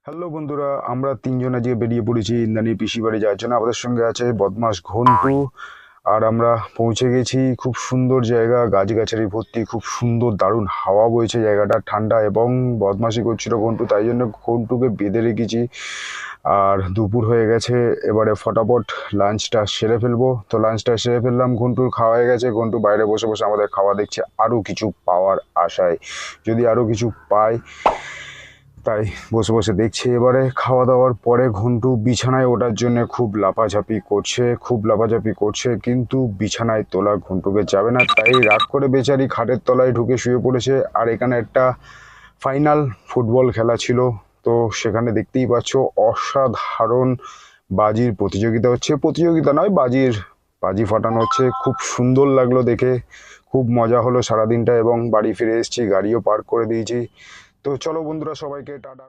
Hello বন্ধুরা, আমরা তিনজন আজকে বেরিয়ে পড়েছি ইন্দ্রাণীর পিসি বাড়ি যাওয়ার জন্য। আমাদের সঙ্গে আছে বদমাস ঘন্টু। আর আমরা পৌঁছে গেছি। খুব সুন্দর জায়গা, গাছগাছালি ভর্তি, খুব সুন্দর দারুণ হাওয়া বইছে, জায়গাটা ঠান্ডা এবং বদমাশি করছিল ঘন্টু, তাই জন্য ঘন্টুকে বেঁধে রেখেছি। আর দুপুর হয়ে গেছে, এবারে ফটাফট লাঞ্চটা সেরে ফেলবো। তো লাঞ্চটা সেরে ফেললাম, ঘন্টুর খাওয়া হয়ে গেছে। ঘন্টু বাইরে বসে বসে আমাদের খাওয়া দেখছে, আরও কিছু পাওয়ার আশায়, যদি আরও কিছু পাই তাই বসে বসে দেখছি। এবারে খাওয়া দাওয়ার পরে ঘন্টু বিছানায় ওঠার জন্য খুব লাফাঝাপি করছে, কিন্তু বিছানায় তোলা ঘন্টুকে যাবে না, তাই রাগ করে বেচারি খাটের তলায় ঢুকে শুয়ে পড়েছে। আর এখানে একটা ফাইনাল ফুটবল খেলা ছিল, তো সেখানে দেখতেই পাচ্ছ অসাধারণ বাজির প্রতিযোগিতা হচ্ছে, প্রতিযোগিতা নয়, বাজি ফাটানো হচ্ছে। খুব সুন্দর লাগলো দেখে, খুব মজা হলো সারাদিনটা, এবং বাড়ি ফিরে এসেছি, গাড়িও পার্ক করে দিয়েছি। তো চলো বন্ধুরা, সবাইকে টাটা।